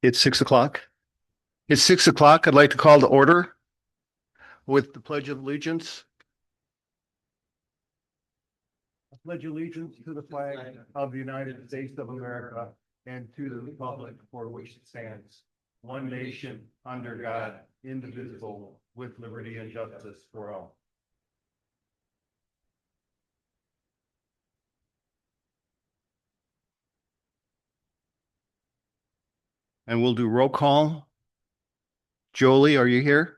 It's 6 o'clock. It's 6 o'clock. I'd like to call to order with the Pledge of Allegiance. I pledge allegiance to the flag of the United States of America and to the republic for which it stands, one nation, under God, indivisible, with liberty and justice for all. And we'll do roll call. Jolie, are you here?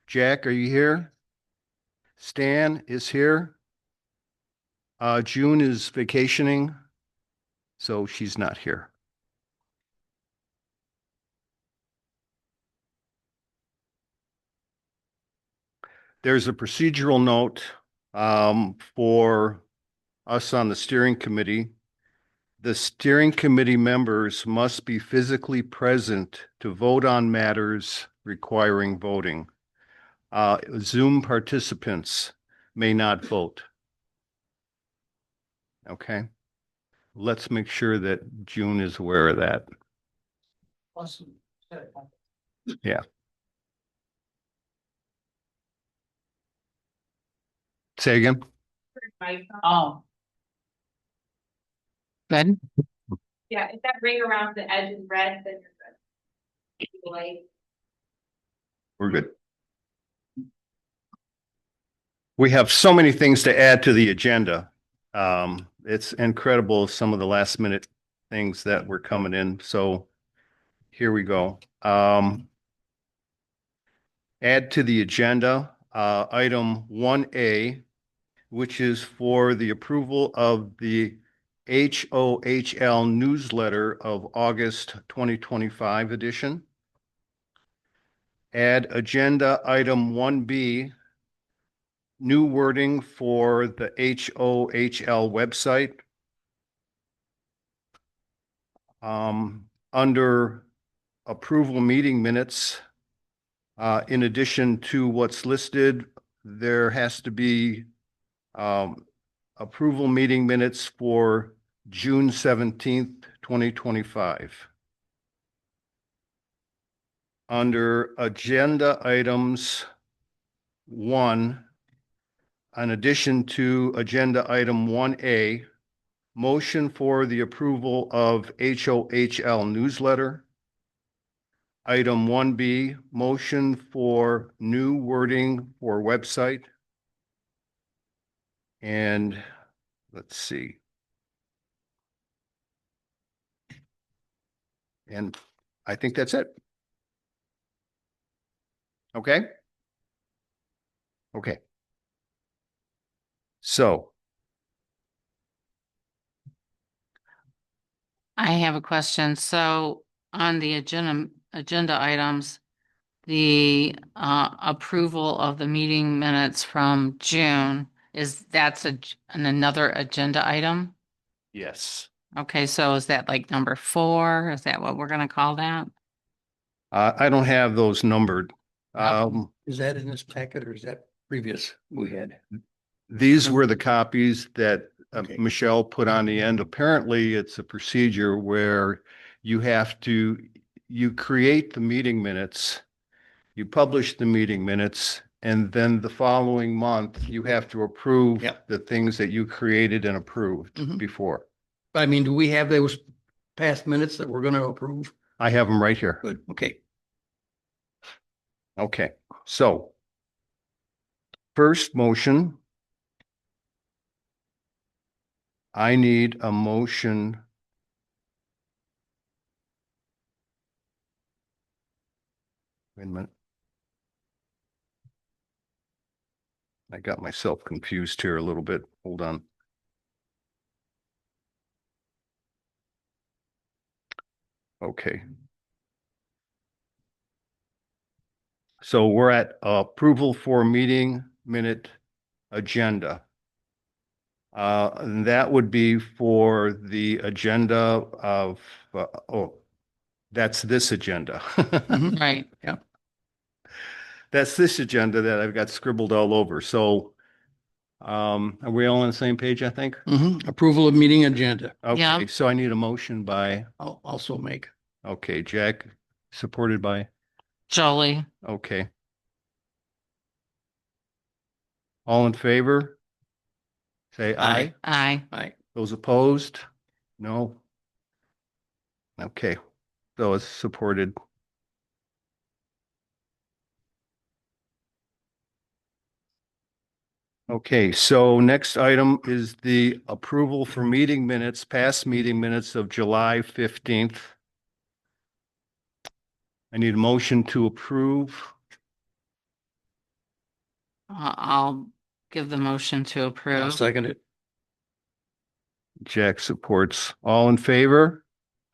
Jack, are you here? Stan is here. June is vacationing, so she's not here. There's a procedural note for us on the steering committee. The steering committee members must be physically present to vote on matters requiring voting. Zoom participants may not vote. Okay. Let's make sure that June is aware of that. Awesome. Yeah. Say again. Oh. Good. Yeah, if that ring around the edge is red, then you're good. Like, We're good. We have so many things to add to the agenda. It's incredible some of the last minute things that were coming in. So here we go. Add to the agenda, item 1A, which is for the approval of the HOHL newsletter of August 2025 edition. Add agenda item 1B, new wording for the HOHL website. Under approval meeting minutes, in addition to what's listed, there has to be approval meeting minutes for June 17th, 2025. Under agenda items 1, in addition to agenda item 1A, motion for the approval of HOHL newsletter. Item 1B, motion for new wording for website. And let's see. And I think that's it. Okay? Okay. So I have a question. So on the agenda items, the approval of the meeting minutes from June, that's another agenda item? yes, Okay, so is that like number 4? Is that what we're gonna call that? I don't have those numbered. Is that in this packet or is that previous we had? These were the copies that Okay. Michelle put on the end. Apparently, it's a procedure where you create the meeting minutes, you publish the meeting minutes, and then the following month, you have to approve Yeah. the things that you created and approved Mhm. before. I mean, do we have those past minutes that we're going to approve? I have them right here. Good, okay. Okay, so first motion. I need a motion. Wait a minute. I got myself confused here a little bit. Hold on. Okay. So we're at approval for meeting minute agenda. And that would be for the agenda of, that's this agenda. Mhm. Right. Yeah. That's this agenda that I've got scribbled all over. So are we all on the same page, I think? Approval of meeting agenda. Okay, Yeah. so I need a motion by, I'll also make. Okay, Jack, supported by, Jolie. okay. All in favor? Say aye. Aye. Aye. Those opposed? No. Okay, so it's supported. Okay, so next item is the approval for meeting minutes, past meeting minutes of July 15th. I need a motion to approve. I'll give the motion to I'll approve. second it. Jack supports. All in favor?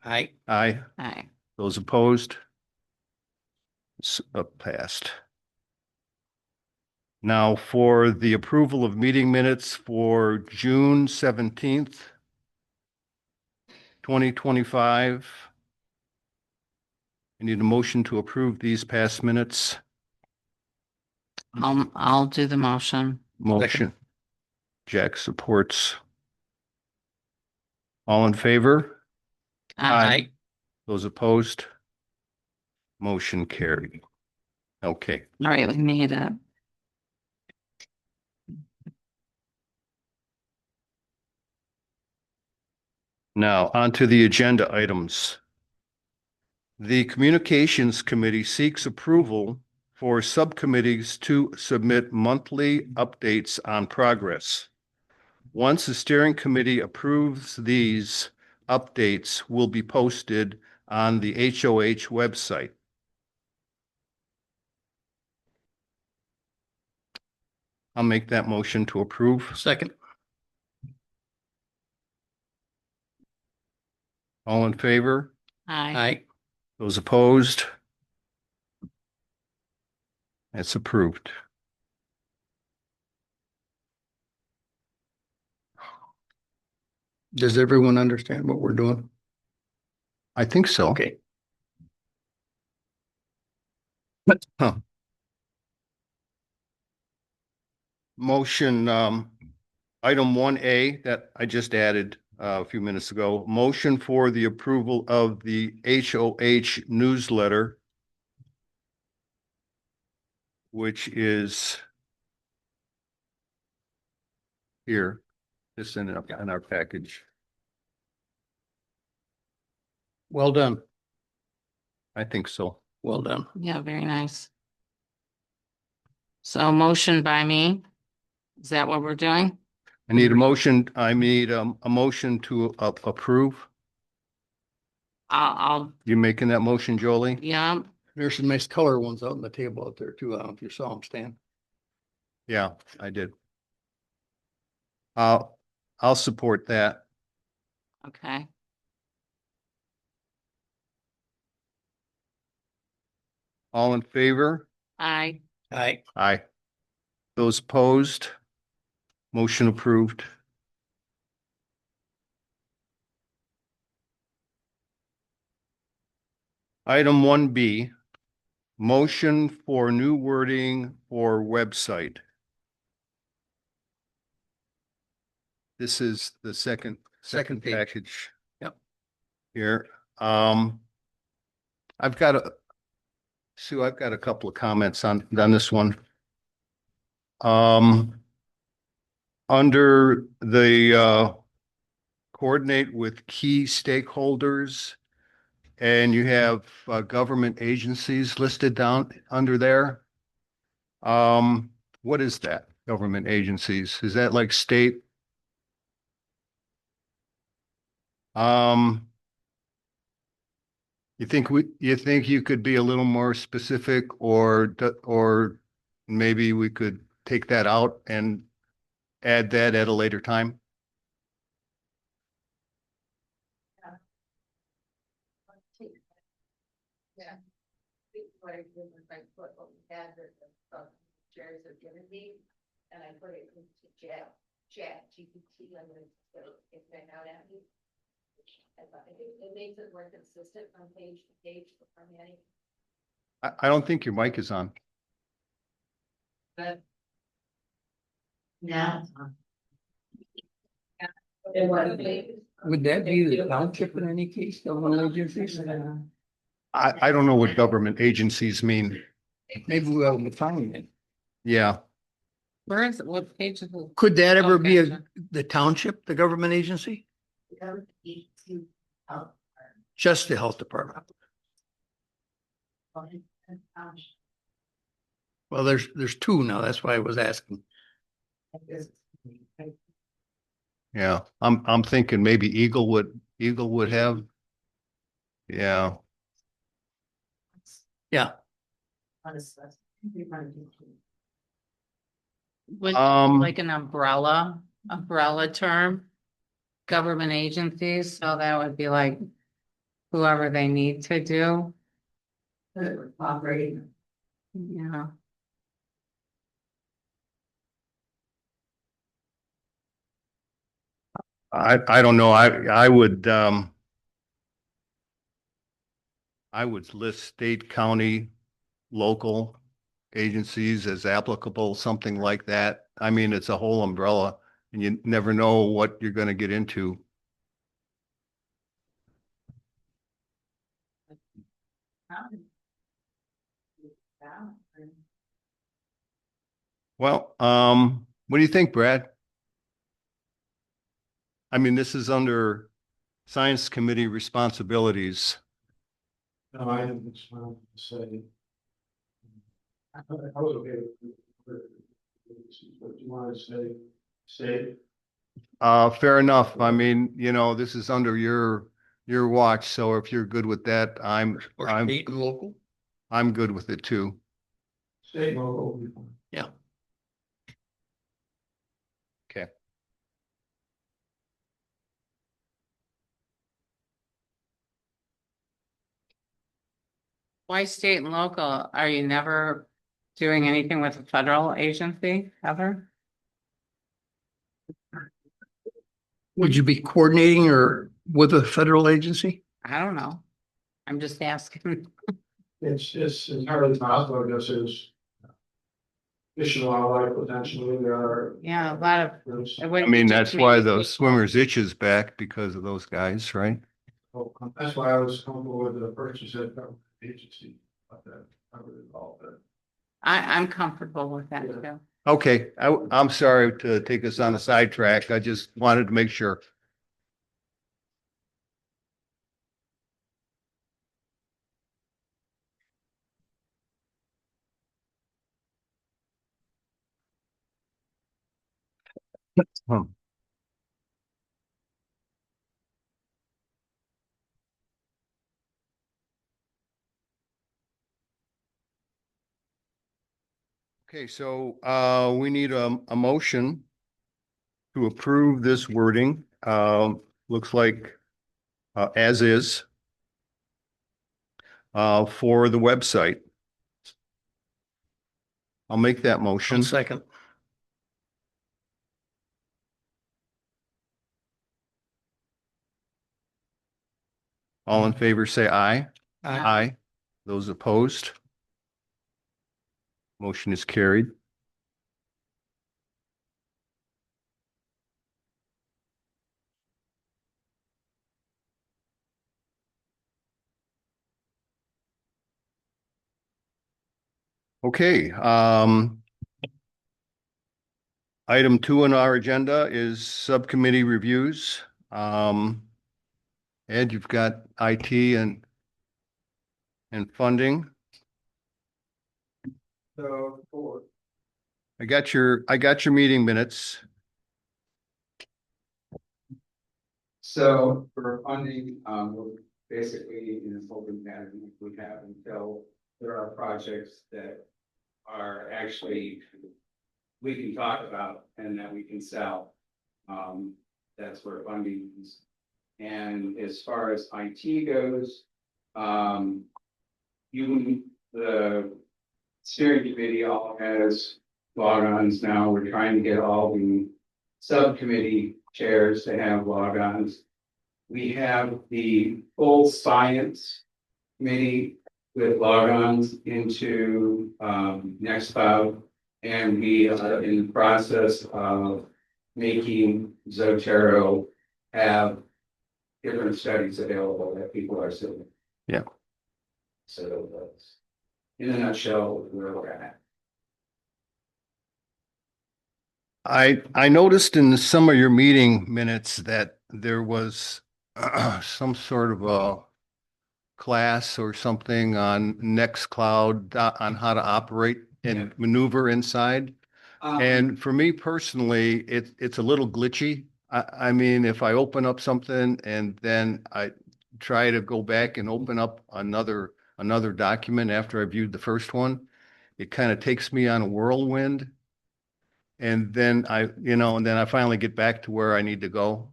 Aye. Aye. Aye. Those opposed? It's passed. Now for the approval of meeting minutes for June 17th, 2025. I need a motion to approve these past minutes. I'll do the motion. Motion. Jack supports. All in favor? Aye. Those opposed? Motion carried. Okay. All right, we need it. Now, on to the agenda items. The Communications Committee seeks approval for subcommittees to submit monthly updates on progress. Once the steering committee approves these, updates will be posted on the HOH website. I'll make that motion to approve. Second. All in favor? Aye. Aye. Those opposed? It's approved. Does everyone understand what we're doing? I think so. Okay. Huh. Motion, item 1A that I just added a few minutes ago, motion for the approval of the HOH newsletter, which is here, this in our package. Well done. I think so. Well done. Yeah, very nice. So motion by me. Is that what we're doing? I need a motion, I need a motion to approve. You making that motion, Jolie? Yeah, There's some nice color ones out on the table out there too. I don't know if you saw them, Stan. Yeah, I did. I'll support that. okay. All in favor? Aye. Aye. Aye. Those opposed? Motion approved. Item 1B, motion for new wording for website. This is the second Second page. package. Yep. Here, Sue, I've got a couple of comments on this one. Under the coordinate with key stakeholders, and you have government agencies listed down under there. What is that? Government agencies? Is that like state? You think you could be a little more specific, or maybe we could take that out and add that at a later time? Yeah. What I did was I put what we had that the chairs have given me, and I put it into chat GPT, I'm gonna get that out at me. I think it makes it more consistent from page to page for formatting, I don't think your mic is on. but. Now. It was. Would that be the township in any case, government agencies? I don't know what government agencies mean. Maybe we'll define it. Yeah, Where is it? What page is it? Could that ever Oh, be gotcha. the township, the government agency? Just the health department? Well, there's two now. That's why I was asking. yeah. I'm thinking maybe Eagle would have. Yeah, Yeah, Would Um, like an umbrella term, government agencies, so that would be like whoever they need to do. Operating. Yeah, I don't know. I would list state, county, local agencies as applicable, something like that. I mean, it's a whole umbrella and you never know what you're going to get into. Well, what do you think, Brad? I mean, this is under Science Committee responsibilities. No, I didn't say. I was okay with what you want to say. Fair enough. I mean, this is under your watch. So if you're good with that, or I'm state and local. I'm good with it too. State, local. Yeah. Okay. why state and local? Are you never doing anything with a federal agency ever? Would you be coordinating or with a federal agency? I don't know. I'm just asking. It's entirely possible, I guess, is. Fish and wildlife potentially, there are. Yeah, a lot of. Groups. it I wouldn't mean, just that's me, why it'd the be- swimmers itch is back because of those guys, right? That's why I was comfortable with the purchase at government agency, but that covered it all, but. I'm comfortable with that too. Okay, I'm sorry to take us on a sidetrack. I just wanted to make sure. Hmm. Okay, so we need a motion to approve this wording. Looks like as is for the website. I'll make that motion. 1 second. All in favor, say aye. Aye. Aye. Those opposed? Motion is carried. Okay, item 2 on our agenda is subcommittee reviews. Ed, you've got IT and funding. So, for I got your meeting minutes. So for funding, we're basically in this holding pattern we have until there are projects that are actually we can talk about and that we can sell. That's where funding is. And as far as IT goes, the steering committee all has logons now. We're trying to get all the subcommittee chairs to have logons. We have the full science committee with logons into Nextcloud, and we are in the process of making Zotero have different studies available that people are seeing. Yeah. So that's, in a nutshell, where we're at. I noticed in some of your meeting minutes that there was some sort of a class or something on Nextcloud on how to operate and maneuver inside. And for me personally, it's a little glitchy. I mean, if I open up something and then I try to go back and open up another document after I viewed the first one, it kind of takes me on a whirlwind. And then and then I finally get back to where I need to go.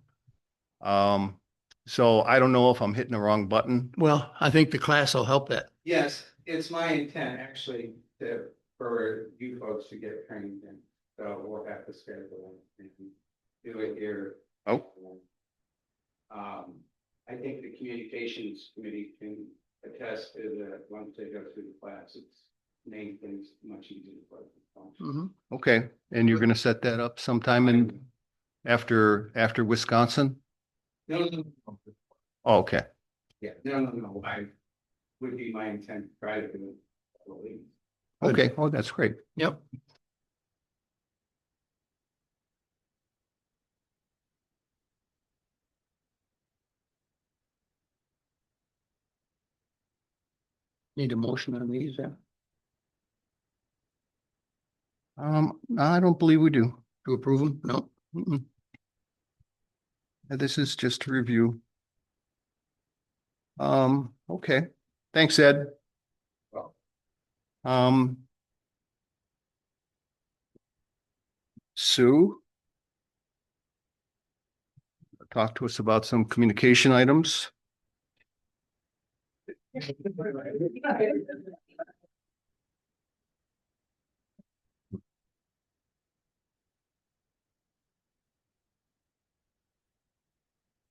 Um, so I don't know if I'm hitting the wrong button. Well, I think the class will help that. Yes, it's my intent actually for you folks to get trained in, so we'll have to schedule and do it here. Oh. I think the communications committee can attest to that once they go through the class, it's made things much easier for them. Mhm. Okay, and you're gonna set that up sometime in after Wisconsin? No, no, no. Oh, okay. Yeah, no, I would be my intent to try to do it. Early. Good. Okay. Oh, that's great. Yep. Need a motion on these, yeah, I don't believe we do. to approve them? No? Mm-mm. This is just a review. Okay. Thanks, Ed. Well. Um, Sue, talk to us about some communication items.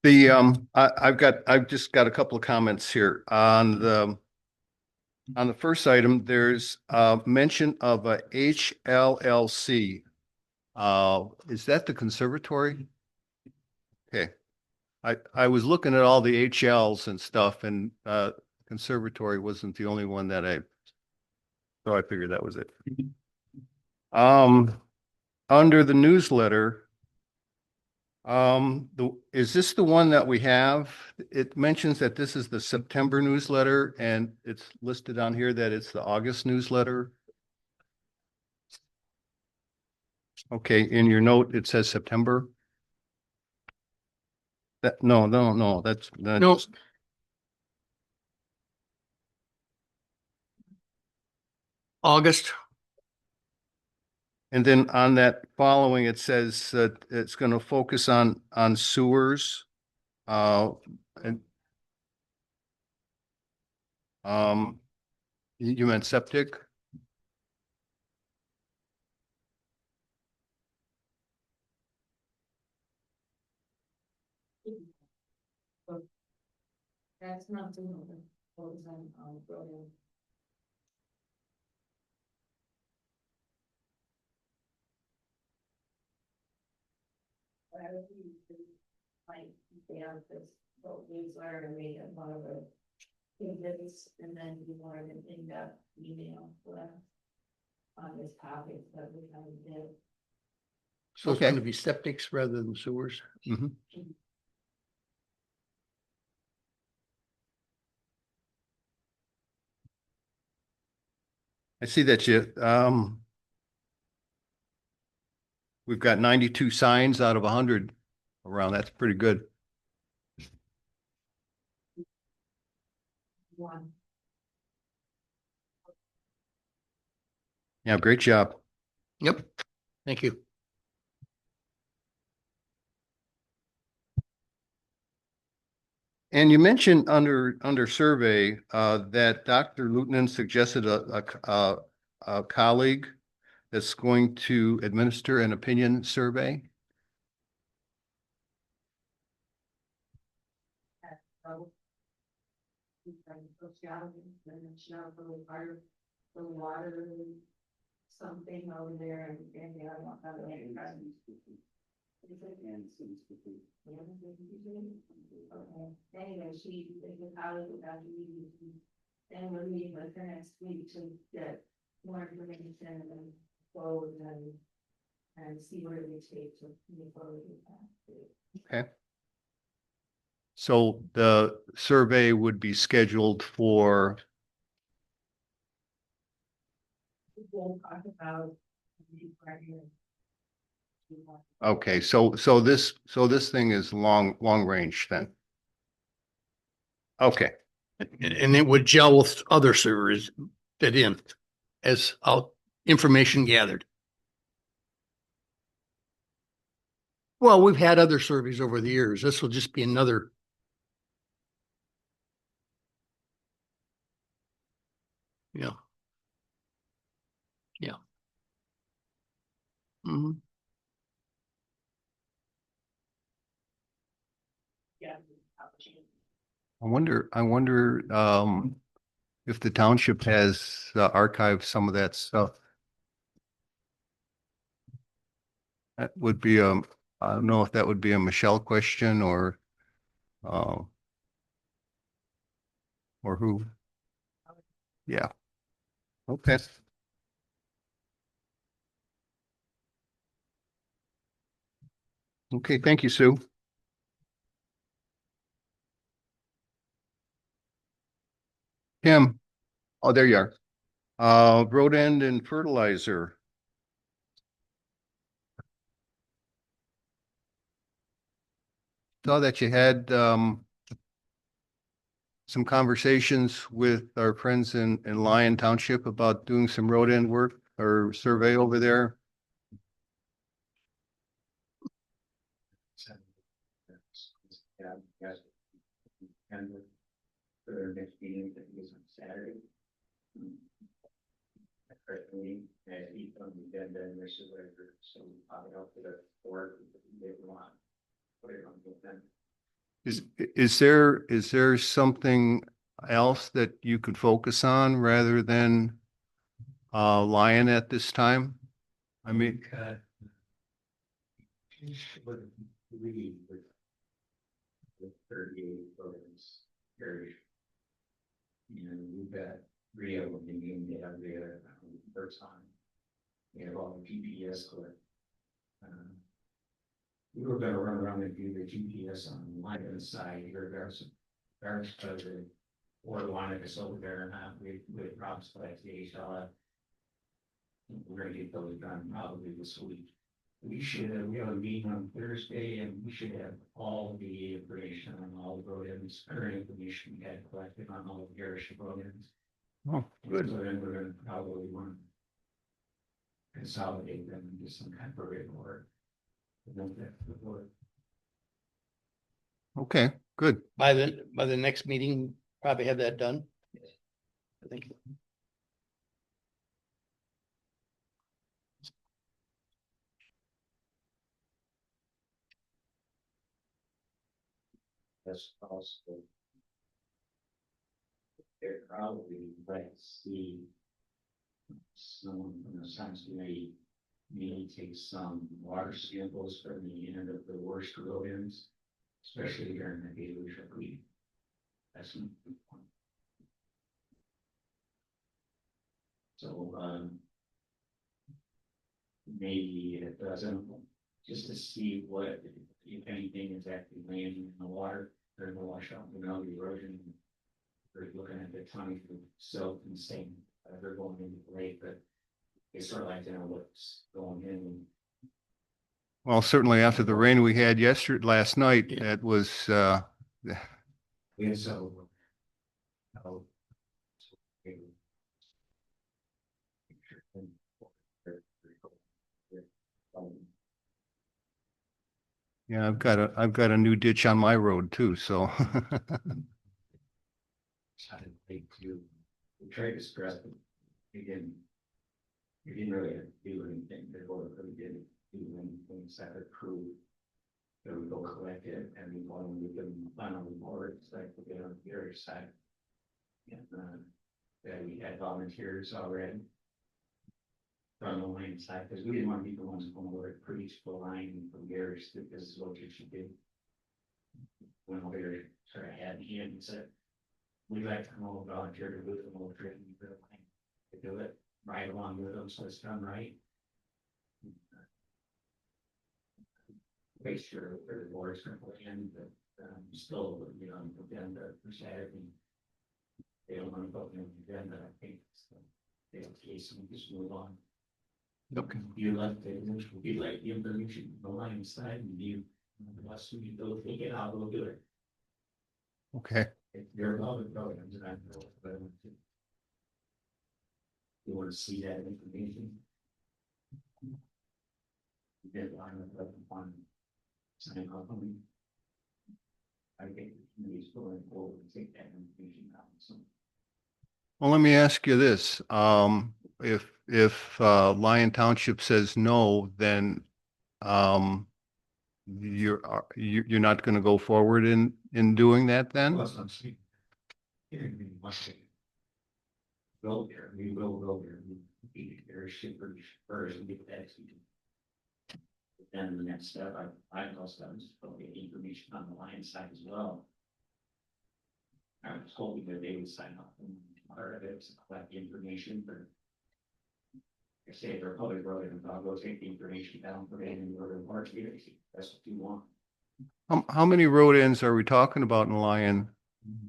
I've just got a couple of comments here on the first item. There's mention of a HLLC. Is that the conservatory? Okay. I was looking at all the HLs and stuff, and conservatory wasn't the only one so I figured that was it. Under the newsletter, is this the one that we have? It mentions that this is the September newsletter, and it's listed on here that it's the August newsletter. Okay, in your note, it says September. No, that's No, August. And then on that following, it says that it's going to focus on sewers. And you meant septic? That's not the one, what was on, building. Whatever you do, like, they have this little newsletter and made it one of the tidbits, and then you wanted an in-depth email with on this topic that we kind of did. So it's Okay. going to be septics rather than sewers. Mhm. I see that we've got 92 signs out of 100 around. That's pretty good. One. Yeah, great job. Yep. Thank you. And you mentioned under survey that Dr. Lutinen suggested a colleague that's going to administer an opinion survey. So. Sociology, and then she knows really hard, the water, something over there, and the other one, other one, present. Okay, anyway, she is a colleague of Dr. Higgins, and we're meeting with her next week to get more information and forward and see where we take to move forward with that. Okay. So the survey would be scheduled for, We'll talk about the primary. okay, so this thing is long range then. Okay, And it would gel with other servers fit in as information gathered. Well, we've had other surveys over the years. This will just be another. Yeah. Yeah. Mhm. Yeah. I wonder, if the township has archived some of that stuff. That would be, I don't know if that would be a Michelle question uh, or who. Yeah. Okay. Okay, thank you, Sue. Kim, oh, there you are. Road end and fertilizer. Saw that you had, some conversations with our friends in Lyon Township about doing some road end work or survey over there. Yeah, yes. And for their next meeting, that is on Saturday. First meeting, and eat on the agenda and this is whatever, so I'll help with the board, if they want. Put it on the agenda. Is there something else that you could focus on rather than Lyon at this time? I mean, With 38 programs, very. And we've got 3 of them in the area first time. We have all the GPS clip. We were gonna run around and do the GPS on the line side here, there's the or the line that's over there and we promised like the HLF. We're gonna get those done probably this week. We have a meeting on Thursday and we should have all the information on all the road ends, current information we had collected on all the parish road ends. oh, good. So then we're gonna probably want to consolidate them into some kind of report. Okay, good. By the next meeting, probably have that done. I think. That's possible. They're probably like see someone from the science committee may take some water samples from the end of the worst road ends, especially during the deluge of week. That's a good point. So, maybe it doesn't, just to see what, if anything is actually landing in the water, during the washout, the erosion. We're looking at the tonnage of silt and sand, they're going into the lake, but they sort of like to know what's going in. Well, certainly after the rain we had last night, Yeah. that was, And so. yeah, I've got a new ditch on my road too, so. We tried to stress it. We didn't really do anything, they really didn't do anything except approve. So we go collect it and we want to move them final reports like we did on the other side. And that we had volunteers already. From the line side, because we didn't want to be the ones going over to preach the line from Gary's, because this is what you should do. When we were sort of had hand and said, We like to know volunteer to do the little training, to do it right along with them, so it's done right. Make sure that the board's gonna put in, but, still, you know, agenda for Saturday. They don't want to vote in the agenda, I think, so, they have case, we just move on. Okay. You left the, you like the information, the line side, and you, unless we go take it out, we'll do it. Okay. If you're allowed to go, I'm not going to. You want to see that information? You get line of on. Sign off on it. I think he's going forward and take that information out, so. Well, let me ask you this. If Lyon Township says no, then you're not going to go forward in doing that then? Well, that's what I'm saying. Here, we must say. Go there, we will go there, we be there, shipper first and get that. Then the next step, I also have to get information on the Lion side as well. I was hoping that they would sign up and part of it was to collect the information, but. I say they're public road and I'll go take the information down, put it in the report, that's what you want. How many road ends are we talking about in Lyon? Mm-hmm.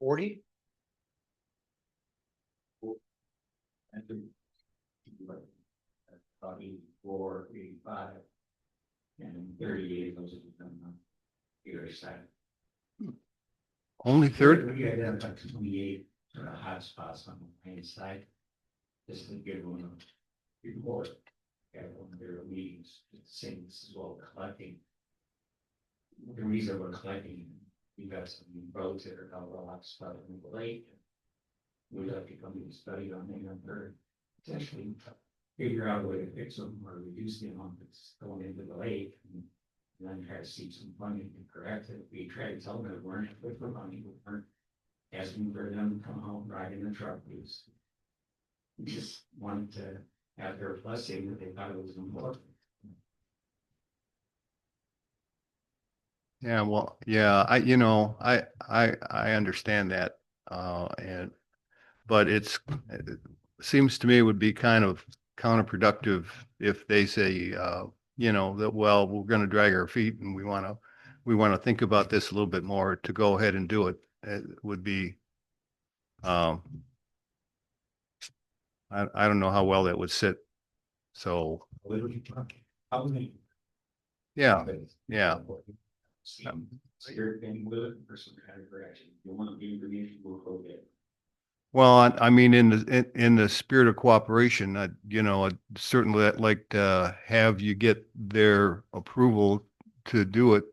40? I think. About 84, 85. And 38 those are done on either side. Only 30? We identified 28 sort of hot spots on the main side. Just to give them a report. Have one of their meetings, it's the same as well collecting. The reason we're collecting, we got some roads that are out of hot spot in the lake. We'd like to come to study on them or potentially figure out a way to fix them or reduce the amount that's going into the lake. And then try to see some funding to correct it. We try to tell them that we're not good for money, we weren't asking for them to come home, ride in the truck. We just wanted to have their blessing that they thought it was important. Yeah, well, yeah, I understand that. But it seems to me it would be kind of counterproductive if they say, that, well, we're going to drag our feet and we want to think about this a little bit more to go ahead and do it. It would be, I don't know how well that would sit. So, How many? yeah, yeah. You're in with it for some kind of direction. You want the information, we'll go get it. Well, I mean, in the spirit of cooperation, I'd certainly like to have you get their approval to do it.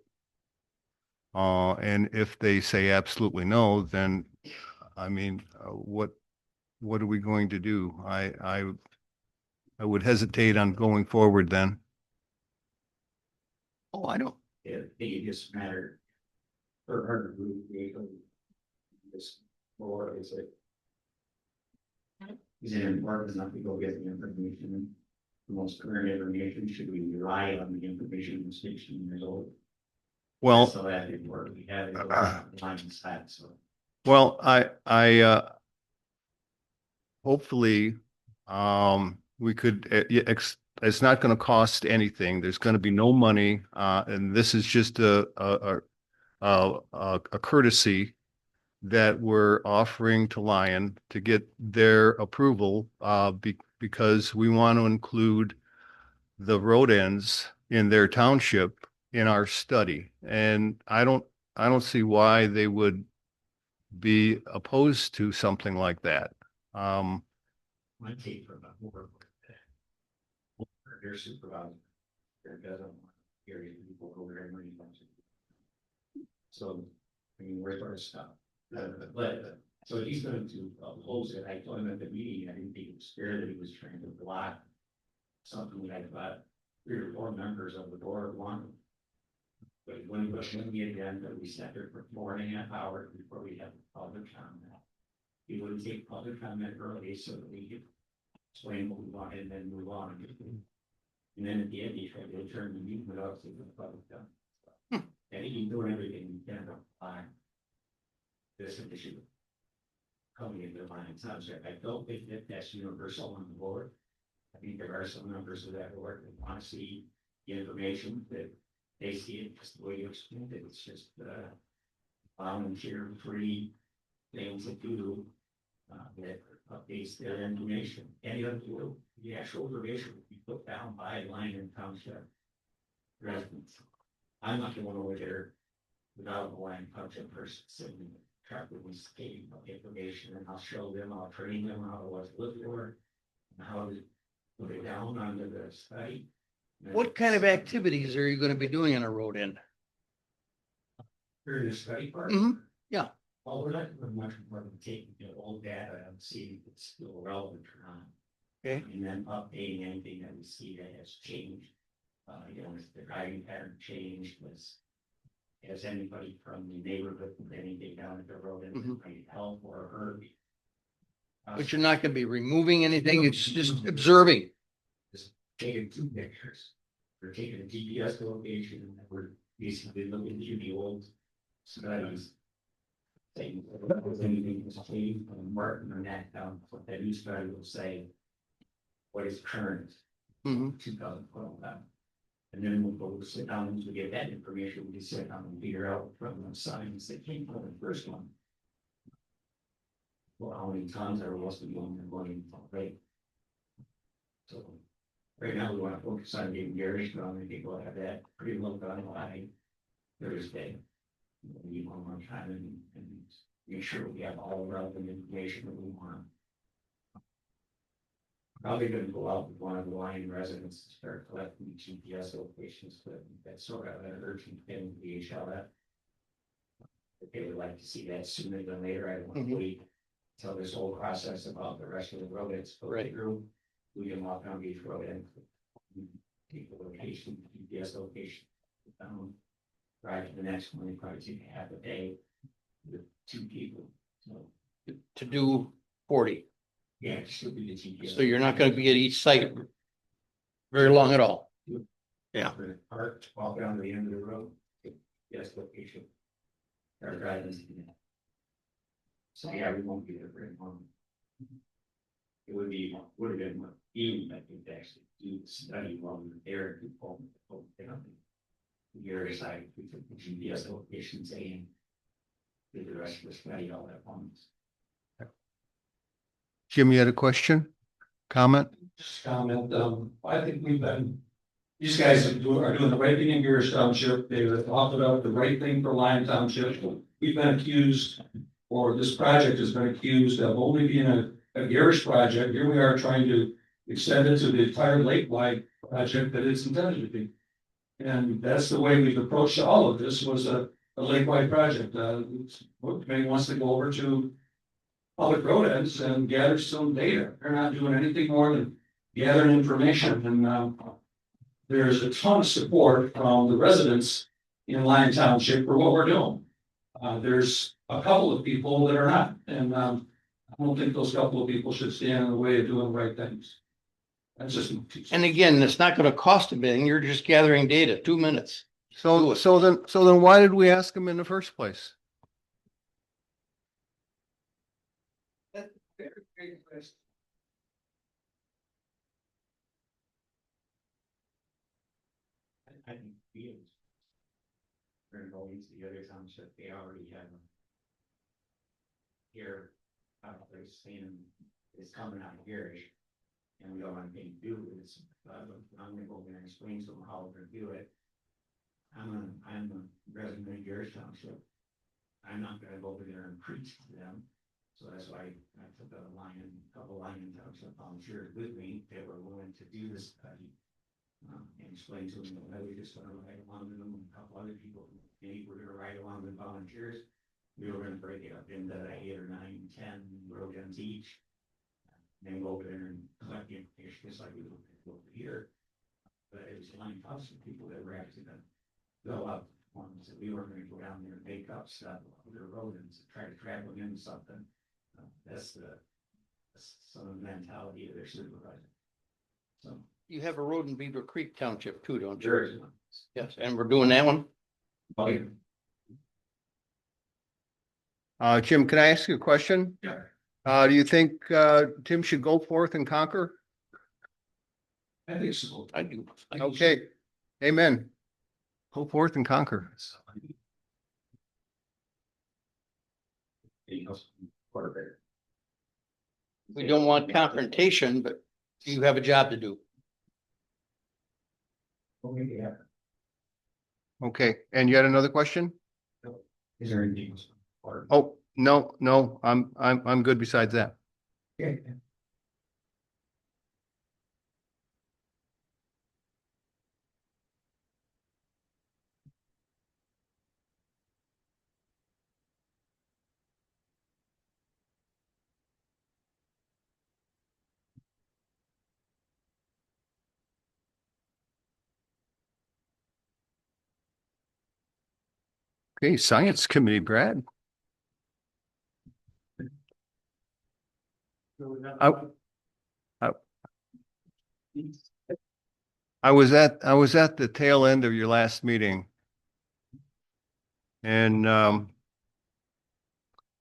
And if they say absolutely no, then, I mean, what are we going to do? I would hesitate on going forward then. Oh, I don't. It just mattered. For her to move vehicle. This board is it. Is it important enough to go get the information? The most current information, should we rely on the information from 16 years old? Well, So that didn't work, we had it line inside, so. well, I hopefully, we could, it's not going to cost anything. There's going to be no money. And this is just a courtesy that we're offering to Lion to get their approval, because we want to include the road ends in their township in our study. And I don't see why they would be opposed to something like that. My take from that work. Their supervisor. There doesn't want area people go there and read. So, I mean, where's our stuff? But, so he's going to oppose it. I told him at the meeting, I didn't think it was fair that he was trying to block something that I thought 3 or 4 members of the board wanted. But when the agenda, we sat there for 4.5 hours before we had public comment. He wouldn't take public comment early so that we could explain what we wanted and then move on. And then at the end, he tried to turn the meeting without seeing the public done. And he's doing everything he can to find this issue. Coming into the line subject. I don't think that that's universal on the board. I think there are some members of that board that want to see the information that they see it just the way you explained it. It's just volunteer free things that do that updates their information. Any of the actual information would be put down by line and township residents. I'm not going over there without a line township person sitting in the truck with me stating the information, and I'll show them, I'll train them how to look for it, and how to put it down onto the site. What kind of activities are you gonna be doing in a road end? For the study part? Mhm, yeah. Well, we're not doing much more than taking the old data and see if it's still relevant or not. Okay. And then updating anything that we see that has changed. If the driving pattern changed, has anybody from the neighborhood put anything down at the road and need help or hurt? But you're not gonna be removing anything, it's just observing. Just taking 2 pictures. We're taking a GPS location and then we're basically looking through the old studies. Saying if anything has changed from Martin or that down, what that new study will say. What is current? Mhm. 2012. And then we'll go sit down and we get that information, we can sit down and figure out from the signs that came from the first one. Well, how many times are we supposed to be going, right? So, right now, we want to focus on getting Gary strong, and people have that pretty well done by Thursday. We need one more time and make sure we have all the relevant information that we want. Probably gonna go out with one of the line residents to start collecting GPS locations, but that's sort of an urgent thing with the HLF. If they would like to see that sooner than later, I don't want to wait until this whole process about the rest of the road is Right. through. We can walk on Beach Road and take the location, GPS location. Right to the next one, we probably take half a day with 2 people, so. To do 40, Yeah, it should be the GPS. so you're not gonna be at each site very long at all. Yeah. Park, walk down to the end of the road, yes, location. Start driving. So yeah, we won't be there very long. It would have been more even, I think, to actually do the study while we were there. Your side, we took the GPS locations and did the rest of the study all at once. Jim, you had a question? Comment? Just comment, I think these guys are doing the right thing in Garrish Township, they've offered up the right thing for Lyon Township. We've been accused, or this project has been accused of only being a Garrish project. Here we are trying to extend it to the entire lake-wide project that it's intended to be. And that's the way we've approached all of this, was a lake-wide project. Committee wants to go over to public road ends and gather some data. They're not doing anything more than gathering information, and there's a ton of support from the residents in Lyon Township for what we're doing. There's a couple of people that are not, and I don't think those couple of people should stand in the way of doing the right things. That's just. And again, it's not gonna cost a thing, you're just gathering data, 2 minutes. So then why did we ask him in the first place? I think fields. We're gonna go into the other township, they already have. Here, they're saying it's coming out of Garish. And we don't want anything to do with this, I'm gonna go over there and explain to them how we're gonna do it. I'm a resident of Garish Township. I'm not gonna go over there and preach to them. So that's why I took a couple Lyon Township volunteers with me, they were willing to do this study. And explain to them that we just gonna ride along with them, and a couple other people, maybe we're gonna ride along with volunteers. We were gonna break it up into 8 or 9, 10 road ends each. Then go over there and collect the information, just like we do over here. But it was Lyon Township people that were actually gonna go up ones that we were gonna go down there and make up stuff on their road and try to trap them into something. That's some of the mentality of their supervisor. So You have a road in Beaver Creek Township too, don't you? Very. Yes, and we're doing that one? Jim, can I ask you a question? Yeah. Do you think, Tim should go forth and conquer? I think so. I do. Okay, amen. Go forth and conquer. We don't want confrontation, but you have a job to do. Okay, and you had another question? Is there anything? Oh, no, I'm good besides that. Okay. Okay, Science Committee, Brad. I- I was at the tail end of your last meeting. And a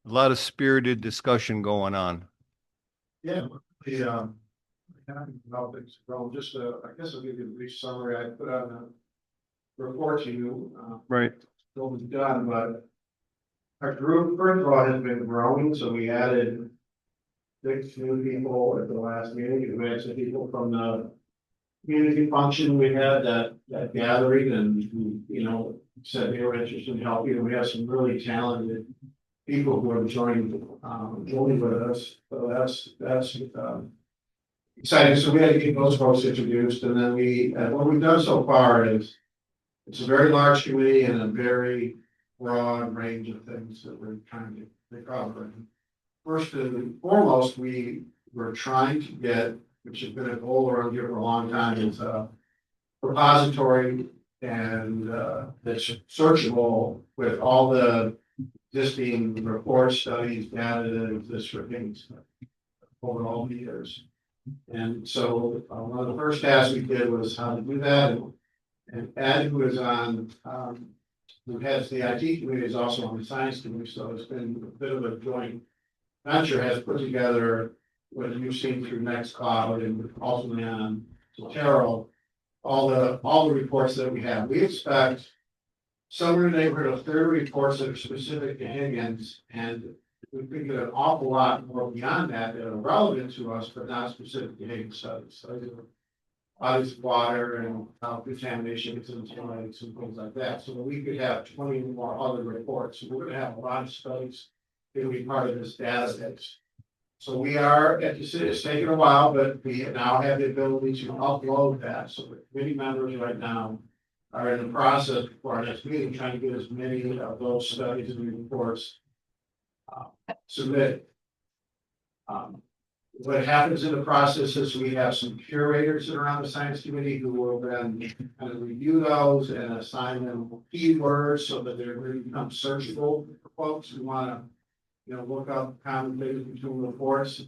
lot of spirited discussion going on. Yeah, well, just, I guess I'll give you a brief summary. I put on a report to you, Right. what was done, but our group, first of all, has been growing, so we added 6 new people at the last meeting. We had some people from the community function. We had that gathering and, said they were interested in helping. We have some really talented people who have joined with us. So that's exciting. So we had to get those folks introduced, and then what we've done so far is it's a very large committee and a very broad range of things that we're trying to cover. First and foremost, we were trying to get, which has been a goal around here for a long time, is a repository and that's searchable with all the existing reports, studies, data that exists for things over all the years. And so one of the first tasks we did was how to do that. And Ed, who is on, who heads the IT committee, is also on the science committee, so it's been a bit of a joint venture, has put together what you've seen through Nextcloud and ultimately on Zotero, all the reports that we have. We expect somewhere in the neighborhood of 30 reports that are specific to Higgins, and we could get an awful lot more beyond that that are relevant to us, but not specific to Higgins studies. So obviously water and contamination and things like that. So we could have 20 more other reports. So we're going to have a lot of studies that will be part of this database. So we are, it's taken a while, but we now have the ability to upload that. So the committee members right now are in the process for our next meeting, trying to get as many of those studies and reports submitted. What happens in the process is we have some curators that are on the science committee who will then kind of review those and assign them keywords so that they're really become searchable for folks who want to, look up common things between reports.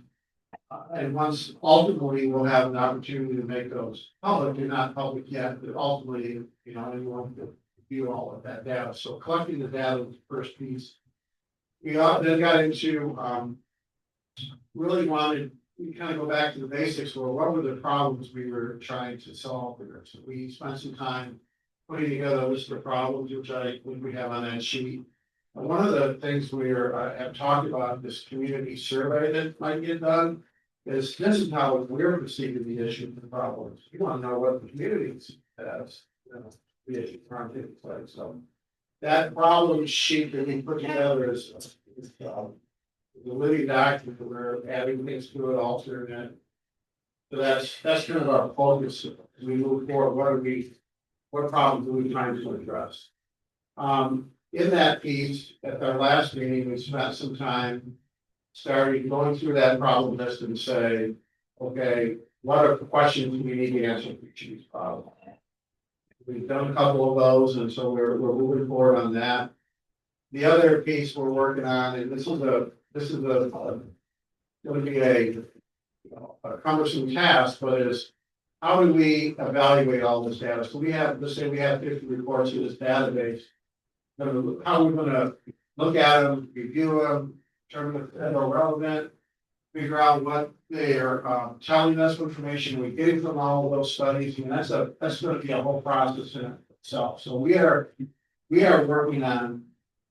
And once ultimately we'll have an opportunity to make those public. They're not public yet, but ultimately, anyone can view all of that data. So collecting the data was the first piece. We then got into really wanted, we kind of go back to the basics. Well, what were the problems we were trying to solve there? So we spent some time putting together a list of problems, which I think we have on that sheet. And one of the things we have talked about, this community survey that might get done, is this is how we're perceiving the issue and the problems. You want to know what the community has, the issue around things like so. That problem sheet that we put together is the living document that we're adding things to it, altering it. So that's kind of our focus as we move forward. What problems are we trying to address? In that piece, at our last meeting, we spent some time starting going through that problem list and say, okay, what are the questions we need to answer for each of these problems? We've done a couple of those, and so we're moving forward on that. The other piece we're working on, and this is going to be a cumbersome task, but is how do we evaluate all this data? So we have, let's say we have 50 reports in this database. How are we gonna look at them, review them, determine if they're relevant, figure out what they are telling us, what information we're getting from all of those studies, and that's gonna be a whole process in itself. So we are working on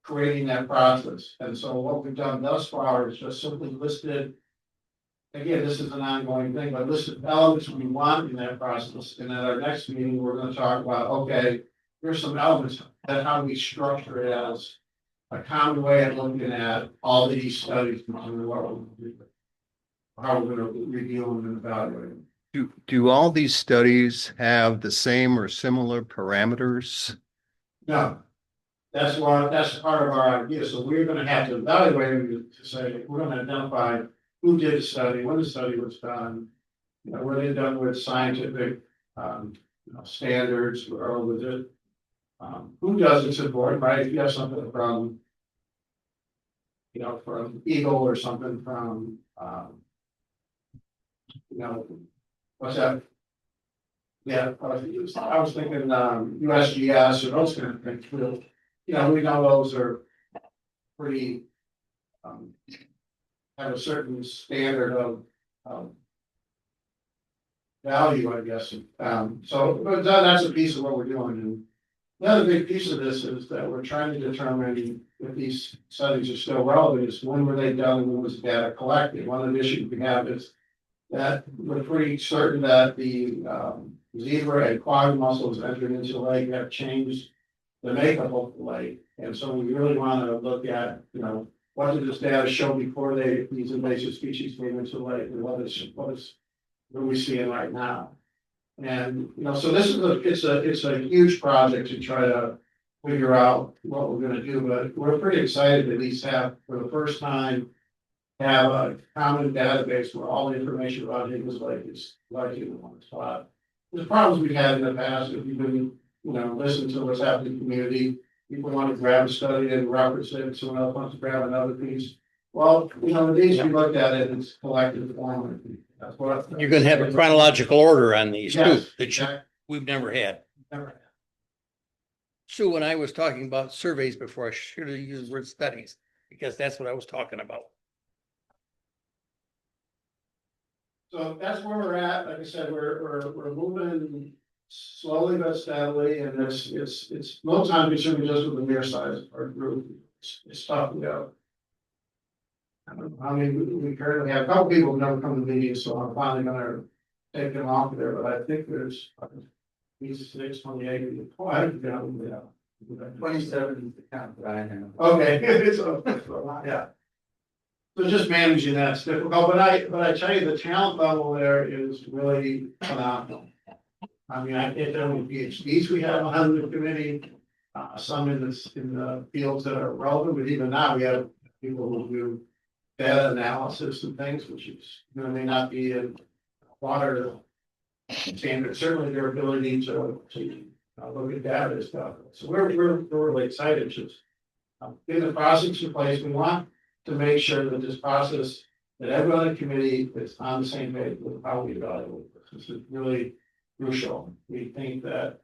creating that process, and so what we've done thus far is just simply listed. Again, this is an ongoing thing, but listed elements we want in that process, and at our next meeting, we're gonna talk about, okay, here's some elements, that how we structure it as a common way of looking at all these studies, and how we're gonna review them and evaluate them. Do all these studies have the same or similar parameters? No, that's part of our idea, so we're gonna have to evaluate them to say, we're gonna identify who did the study, when the study was done. You know, were they done with scientific, standards, or was it? Who does it's important, right? If you have something from, from Eagle or something from, what's that? Yeah, I was thinking, USGS or those kind of things, we know those are pretty, have a certain standard of value, I guess. But that's a piece of what we're doing. And the other big piece of this is that we're trying to determine if these studies are still relevant, is when were they done and when was the data collected? One of the issues we have is that we're pretty certain that the zebra and quagga mussels entered into the lake have changed the makeup of the lake. And so we really want to look at, what did this data show before these invasive species came into the lake, and what are we seeing right now? And, so this is it's a huge project to try to figure out what we're gonna do, but we're pretty excited to at least have, for the first time, have a common database where all the information about Higgins Lake is likely in one spot. The problems we've had in the past, if you've been, listen to what's happening in the community, people want to grab a study and reference it, someone else wants to grab another piece. Well, these, we looked at it, it's collective form. That's what. You're gonna have a chronological order on these too, Yes, that exactly. we've never had. Never had. Sue, when I was talking about surveys before, I should have used the word studies, because that's what I was talking about. So that's where we're at. Like I said, we're moving slowly but steadily, and it's no time consuming just with the mere size of our group. It's tough to go. I mean, we currently have a couple people who never come to meetings, so I'm finally gonna take them off of there, but I think there's 26, 28, oh, I don't know. 27 is the count that I have. Okay, it's a lot, yeah. So just managing that's difficult, but I tell you, the talent level there is really phenomenal. I mean, I can't tell you PhDs we have on the committee, some in the fields that are relevant, but even now we have people who do data analysis and things, which is, may not be in water standard, certainly their ability to look at data and stuff. So we're really excited, just in the process in place. We want to make sure that this process, that everyone in the committee is on the same page with how we evaluate this. This is really crucial. We think that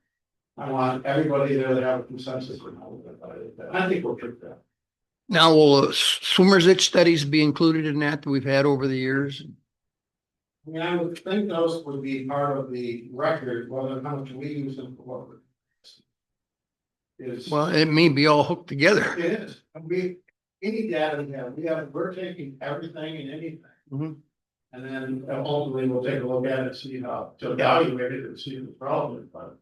I want everybody there to have a consensus on how we evaluate that. I think we'll trick that. Now, will swimmer's itch studies be included in that we've had over the years? I mean, I would think those would be part of the record, whether how much we use them for what is. Well, it may be all hooked together. It is. Any data we're taking everything and anything. Mhm. And then ultimately we'll take a look at it, see how to evaluate it and see if it's relevant, but.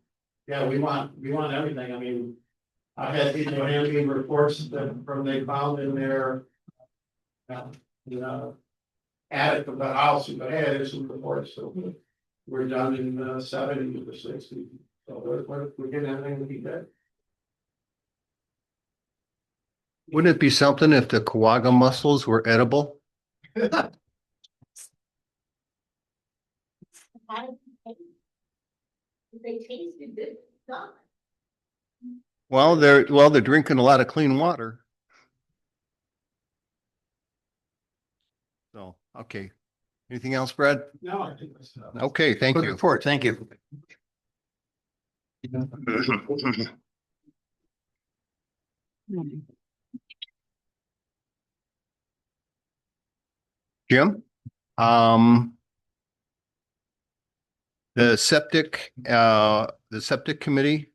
Yeah, we want everything. I mean, I had people hand me reports from they found in their. Attic of the house, but hey, there's some reports, so we're done in the 70s or 60s. So we're getting everything we can. Wouldn't it be something if the quagga mussels were edible? How does it taste? If they tasted good, it's not. Well, they're drinking a lot of clean water. So, okay. Anything else, Brad? No, I think that's. Okay, thank Good you. report, thank you. Jim? The septic committee.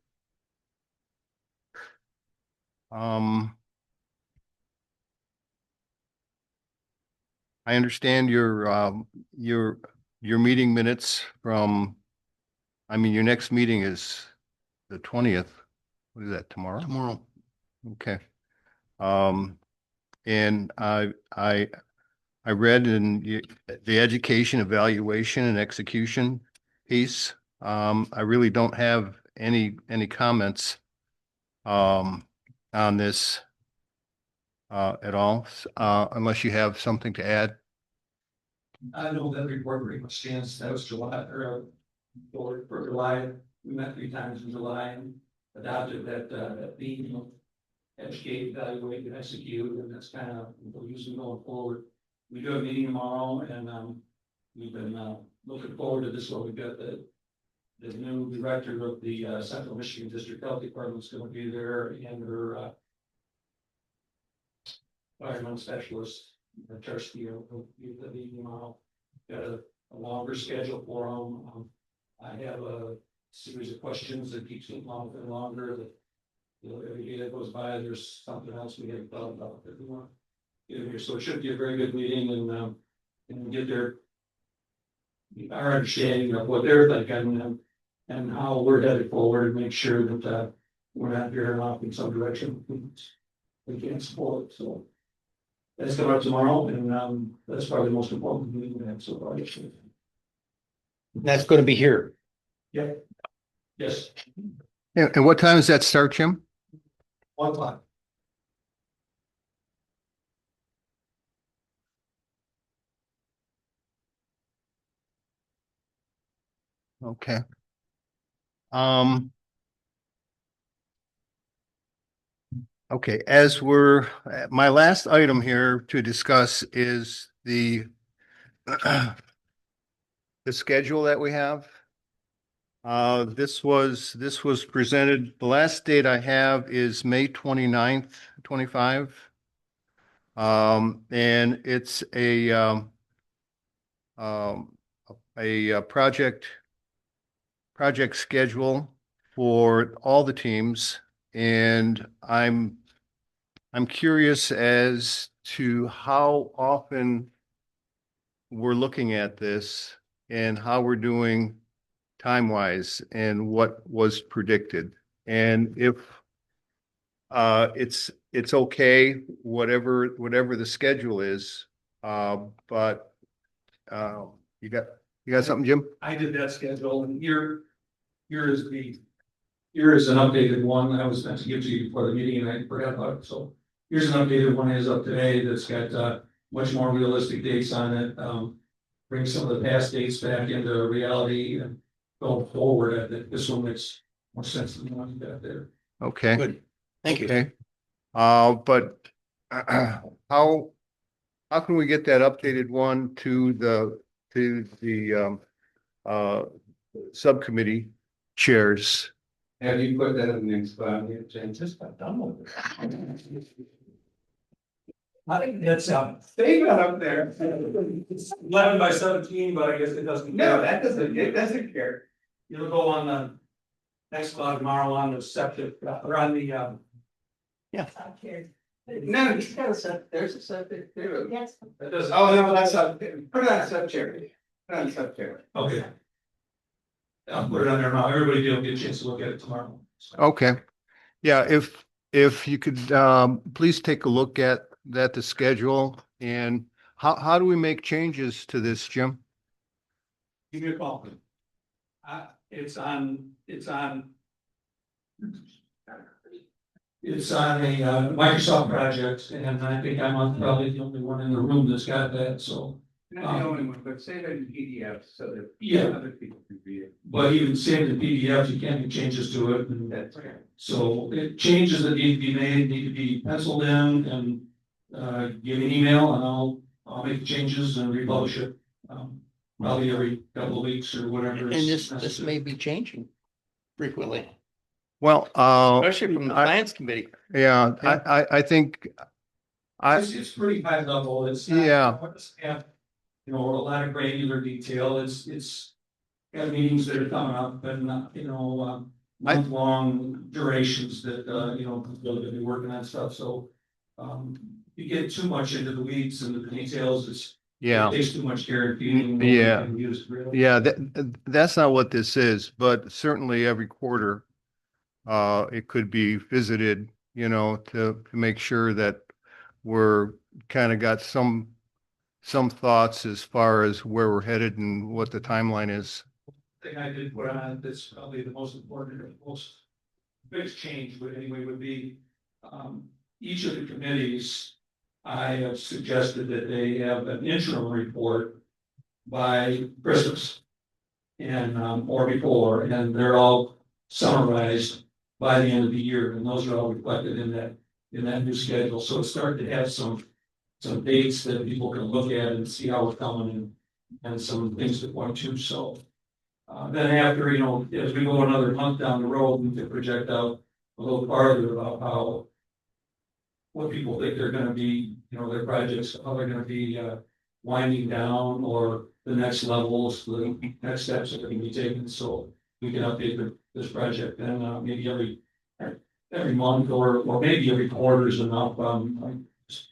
I understand your meeting minutes from, I mean, your next meeting is the 20th. What is that, tomorrow? Tomorrow. Okay. And I read in the education, evaluation and execution piece. I really don't have any comments on this at all, unless you have something to add. I know that report pretty much stands, that was July, for July, we met 3 times in July and adopted that theme, you know, educate, evaluate, and execute, and that's kind of what we're using going forward. We do a meeting tomorrow, and we've been looking forward to this one. We've got the new director of the Central Michigan District Health Department is going to be there, and her environmental specialist, Tursky, will be the meeting tomorrow. Got a longer schedule for them. I have a series of questions that keeps getting longer and longer. That, you know, every day that goes by, there's something else we haven't thought about that we want to get here. So it should be a very good meeting, and we get our understanding of what they're thinking and how we're headed forward, and make sure that we're not veering off in some direction we can't support. So that's coming up tomorrow, and that's probably the most important meeting we have so far. That's gonna be here. Yeah. Yes. And what time does that start, Jim? 1 o'clock. Okay. Okay, my last item here to discuss is the schedule that we have. This was presented, the last date I have is May 29th, 25. And it's a project schedule for all the teams. And I'm curious as to how often we're looking at this and how we're doing time-wise and what was predicted. And if it's okay, whatever the schedule is, but you got something, Jim? I did that schedule, and here is an updated one. I was meant to give to you before the meeting and I forgot about it. So here's an updated one as of today that's got much more realistic dates on it. Bring some of the past dates back into reality and go forward. I think this one makes more sense than the one you got there. Okay. Good, thank you. Okay. But how can we get that updated one to the subcommittee chairs? Have you put that in the next spot? Just got done with it. I think that's they got up there. It's 11 by 17, but I guess it doesn't. No, it doesn't care. It'll go on the next spot tomorrow on the septic, or on the No, he's got a sub, there's a subject there. Yes. that doesn't. Oh, no, that's up, put it on sub chair. Put it on sub chair. Okay. I'll put it on there now. Everybody will get a chance to look at it tomorrow. Okay. Yeah, if you could please take a look at the schedule, and how do we make changes to this, Jim? Give me a call. It's on a Microsoft project, and I think I'm probably the only one in the room that's got that, so. Not the only one, but save it in PDF so that. Yeah. Other people can read it. But even saving the PDF, you can't make changes to it, and That's okay. so changes that need to be made need to be penciled in and give me an email and I'll make the changes and republish it. Probably every couple of weeks or whatever. And is this may necessary. be changing frequently, Well, especially from the I- finance committee. yeah, Yeah. I think, It's pretty high level. It's not, Yeah. it's have, you know, a lot of granular detail. It's got meetings that are coming up and, month-long durations that, people that be working on stuff. So, you get too much into the weeds and the details, yeah. it takes too much care and feeding. Yeah. And use it really. Yeah, that's not what this is, but certainly every quarter, it could be visited, to make sure that we're kind of got some thoughts as far as where we're headed and what the timeline is. Thing I did put on, that's probably the most important, or most biggest change would be, each of the committees, I have suggested that they have an interim report by Christmas. And, or before, and they're all summarized by the end of the year, and those are all reflected in that new schedule, so it's starting to have some dates that people can look at and see how it's coming and some things to point to, so. Then after, as we go another month down the road, we can project out a little farther about what people think they're gonna be, their projects, how they're gonna be, winding down, or the next levels, the next steps that are gonna be taken, so we can update this project, and, maybe every month, or maybe every quarter is enough, like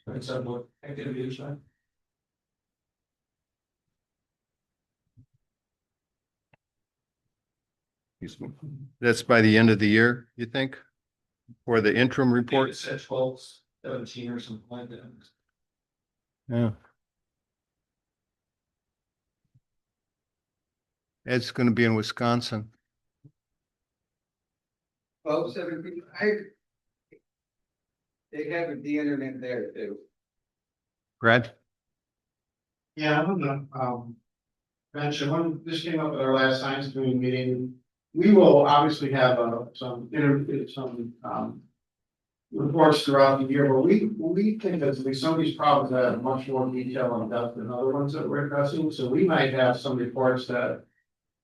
I said, what activity is that? That's by the end of the year, you think? For the interim Maybe report? it said 12, 17 or something like that. Yeah. It's going to be in Wisconsin. Well, they have the internet there too. Brad? Yeah, I want to, mention, when this came up at our last science committee meeting, we will obviously have, some reports throughout the year, but we think that some of these problems have much more detail and depth than other ones that we're addressing, so we might have some reports that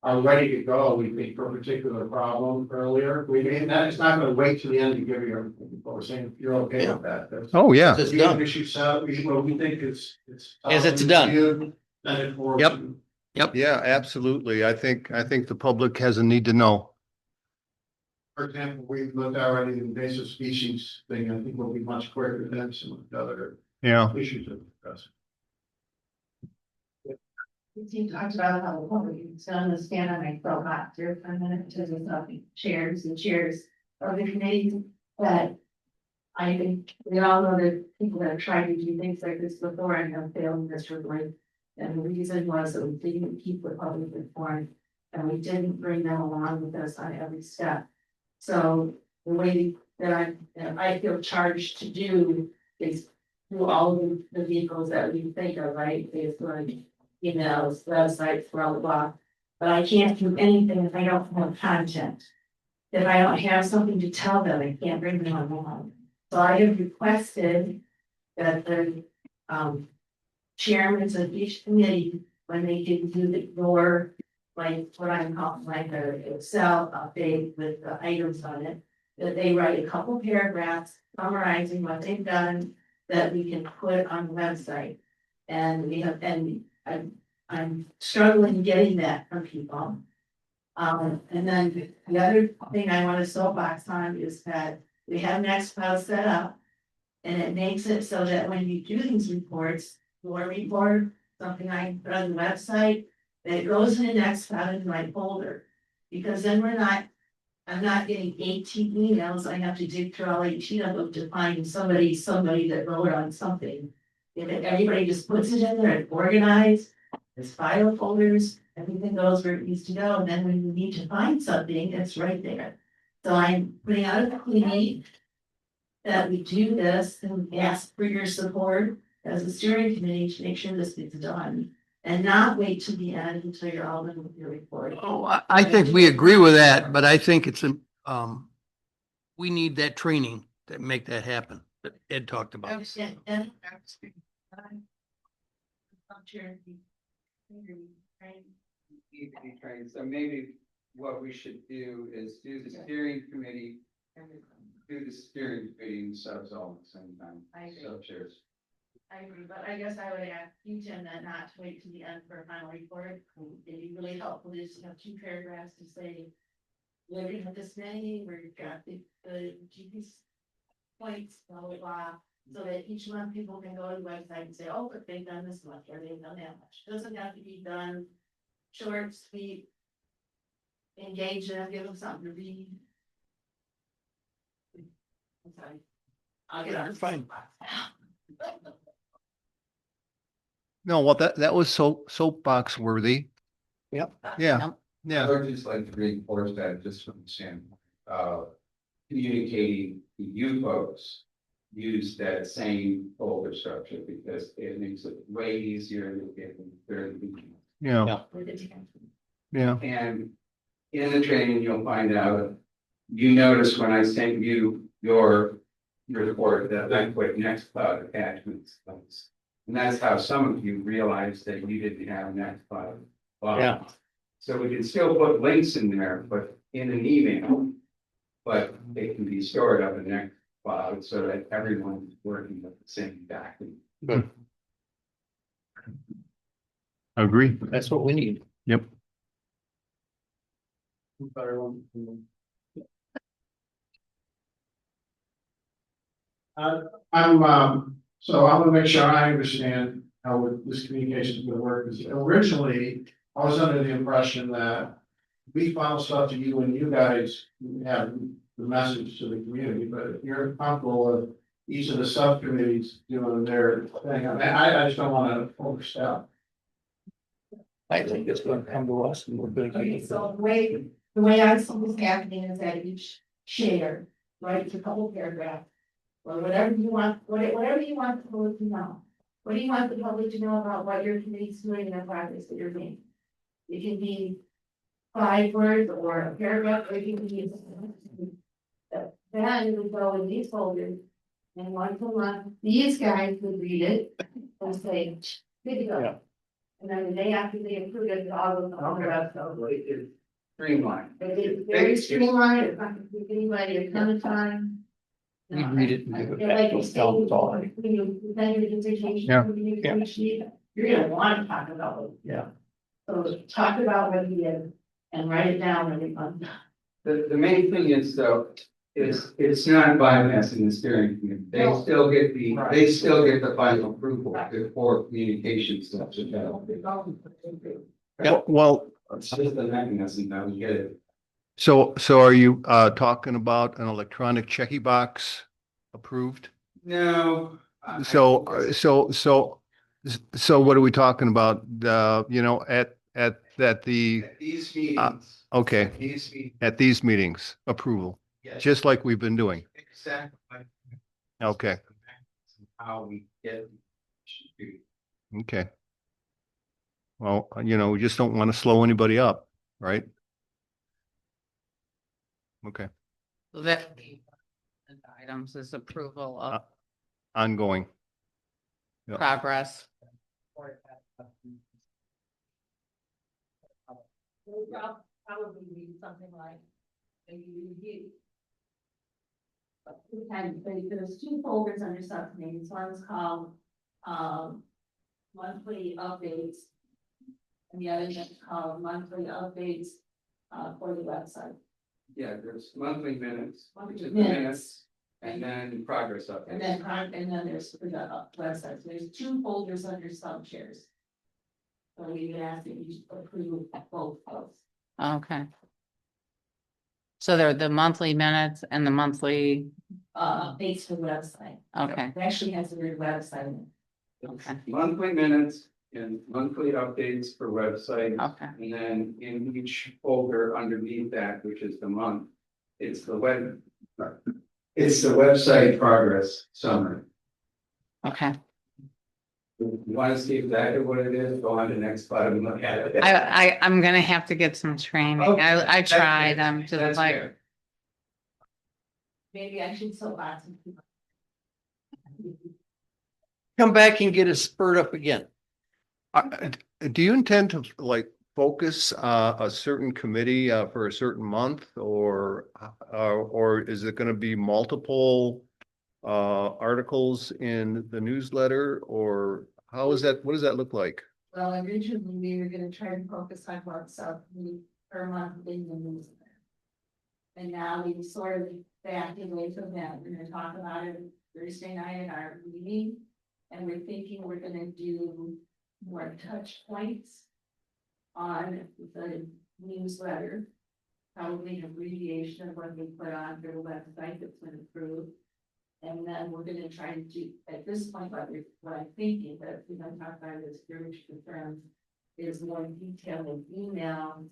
are ready to go, we think, for a particular problem earlier. That it's not gonna wait till the end to give you everything, but we're saying, if you're okay with that. That's- Oh, yeah. It's We done. issue set, we think it's. As it's done. reviewed, Send it forward. Yep. to- Yep. Yeah, absolutely. I think the public has a need to know. For example, we've looked already at the invasive species thing, I think will be much quicker than some of the other Yeah. issues that we're discussing. We talked about how the public is gonna stand on my robot here for a minute to do something, chairs and chairs of the committee. But I think we all know that people that have tried to do things like this before and have failed miserably. And the reason was that we didn't keep the public informed and we didn't bring them along with us on every step. So the way that I feel charged to do is through all of the vehicles that we think are right, Facebook, emails, websites, blah, blah, blah. But I can't do anything if I don't have content. If I don't have something to tell them, I can't bring them along. So I have requested that the chairmen of each committee, when they can do your, like what I'm calling like a Excel update with the items on it, that they write a couple paragraphs summarizing what they've done that we can put on the website. And we have, and I'm struggling getting that from people. And then the other thing I want to soapbox on is that we have Nextcloud set up. And it makes it so that when you do these reports, your report, something I put on the website, that it goes in the Nextcloud in my folder. Because then I'm not getting 18 emails, I have to dig through all 18 of them to find somebody that wrote on something. If everybody just puts it in there and organized, there's file folders, everything goes where it needs to go, and then when you need to find something, it's right there. So I'm putting out a plea that we do this and ask for your support as a steering committee to make sure this gets done. And not wait till the end until you're all done with your report. Oh, I think we agree with that, but I think it's, we need that training to make that happen, that Ed talked about. And- Right. Need to be trained, so maybe what we should do is do the steering committee, do the steering committee and subs all at the same time. I agree. Sub chairs. I agree, but I guess I would ask you, Tim, that not to wait to the end for a final report. It'd be really helpful to just have 2 paragraphs to say. Living with this many, we've got the GPS points, blah, blah, blah. So that each month people can go to the website and say, oh, but they've done this much, or they've done that much. Doesn't have to be done short, sweet. Engage them, give them something to read. I'm sorry. I'll get on. Fine. No, well, that was soapbox worthy. Yep. Yeah, Yep. I yeah. would just like to reinforce that just from the standpoint, communicating to you folks. Use that same folder structure because it makes it way easier to get them very beginning. Yeah, With the team. yeah. And in the training, you'll find out, you notice when I sent you your report that I put next cloud attachments. And that's how some of you realized that you didn't have next cloud. Yeah. So we can still put links in there, but in an email. But they can be stored up in next cloud so that everyone's working with the same document. Good. Agree. That's what we need. Yep. So I want to make sure I understand how this communication is gonna work, because originally, I was under the impression that we funnel stuff to you and you guys have the message to the community, but if you're comfortable with each of the subcommittees doing their thing, I mean, I just don't want to overstep. I think it's gonna come to us and we're gonna Okay, keep it. so the way I see this happening is that each share, right, it's a couple paragraphs. Or whatever you want, whatever you want the public to know. What do you want the public to know about what your committee's doing in the projects that you're doing? It can be 5 words or a paragraph, or it can be. Then it would go in these folders. And once a month, these guys would read it and say, good to Yeah. go. And then the day after they approve it, it all goes on the website. Streamline. It's very streamlined, it's not gonna take anybody a ton of time. We read it and give it Feel back like to you us, say, tell them it's all right. when you present your dissertation, Yeah. you're gonna want to talk about it. Yeah. So talk about what you did and write it down every month. The main thing is though, is it's not bypassing the steering committee. They No. still get the final approval before communication steps are done. Well, It's just the mechanism that we get it. so are you talking about an electronic checky box approved? No. So what are we talking about? At the, At these meetings. okay. At these meetings. at these meetings, approval, yes, just like we've been doing. Exactly. Okay, How we get. okay. Well, we just don't want to slow anybody up, right? Okay, So that items is approval of ongoing. yeah. progress. Probably read something like, maybe review. But there's 2 folders under subcommittees, one's called, monthly updates. And the other is called monthly updates, for the website. Yeah, there's monthly minutes, which is the Minutes. minutes, and then progress updates. And then there's for the website, so there's 2 folders under sub chairs. So we would ask that you approve both of those. Okay. So they're the monthly minutes and the monthly, Updates for the website. okay, It actually has the word website in okay, Monthly minutes and monthly updates for websites. okay, And then in each folder underneath that, which is the month, it's the website progress summary. okay. You want to see exactly what it is, go on to the next slide and look at it. I'm gonna have to get some training. Okay, I that's tried, fair. I'm just That's like, fair. Maybe I should so ask. Come back and get us spurred up again. do you intend to like focus a certain committee for a certain month or is it going to be multiple articles in the newsletter or how is that, what does that look like? Well, originally we were gonna try to focus on what's up per month in the newsletter. And now we sort of backed away from that. We're gonna talk about it Thursday night at our meeting. And we're thinking we're gonna do more touch points on the newsletter. Probably an abbreviation of what we put on their website that's been approved. And then we're gonna try to do, at this point, what I'm thinking, that we're gonna talk about is very confirmed, is more detailed email.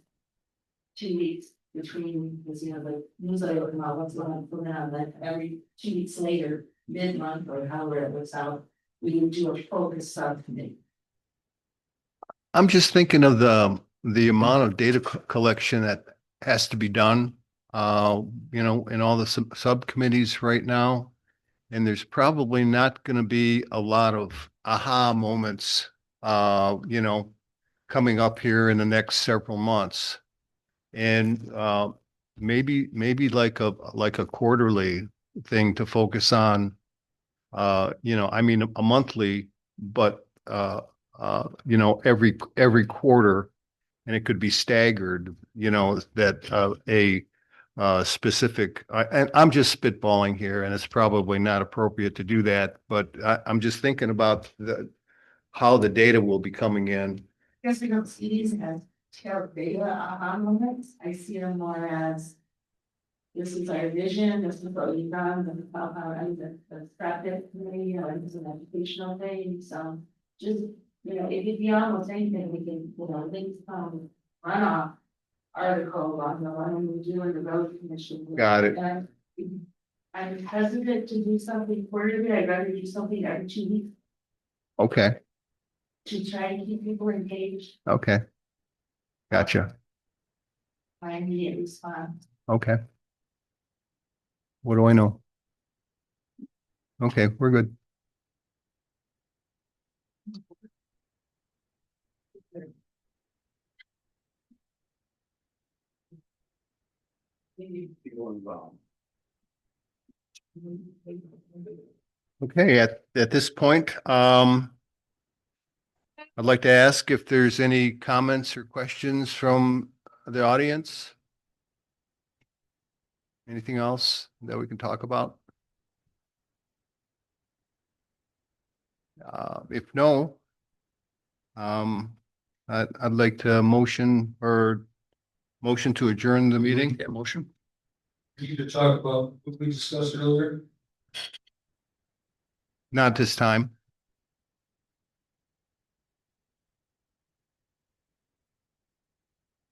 2 weeks between, because the newsletter will come out once a month from now, then every 2 weeks later, mid-month or however it looks out, we would do a focus subcommittee. I'm just thinking of the amount of data collection that has to be done, in all the subcommittees right now. And there's probably not going to be a lot of aha moments, coming up here in the next several months. And maybe like a quarterly thing to focus on, I mean, a monthly, but every quarter, and it could be staggered, that a specific, and I'm just spitballing here, and it's probably not appropriate to do that, but I'm just thinking about how the data will be coming in. I guess we don't see these as terrible data aha moments. I see them more as this is our vision, this is what we've done, this is how the practice committee, this is an educational thing, so just, it could be almost anything, we can, links from runoff article on the one we do in the road commission. Got it. And I'm hesitant to do something quarterly, I'd rather do something every 2 weeks Okay, to try to keep people engaged, okay. Gotcha. my immediate response. Okay. What do I know? Okay, we're good. Okay, at this point, I'd like to ask if there's any comments or questions from the audience. Anything else that we can talk about? If no, I'd like to motion to adjourn the meeting. Yeah, motion. You need to talk about what we discussed earlier. Not this time.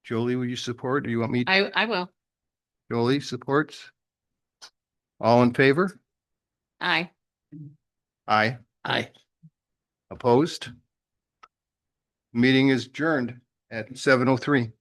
Jolie, will you support? Do you want me? I will. Jolie supports? All in favor? Aye. Aye. Aye. Opposed? Meeting is adjourned at 7:03.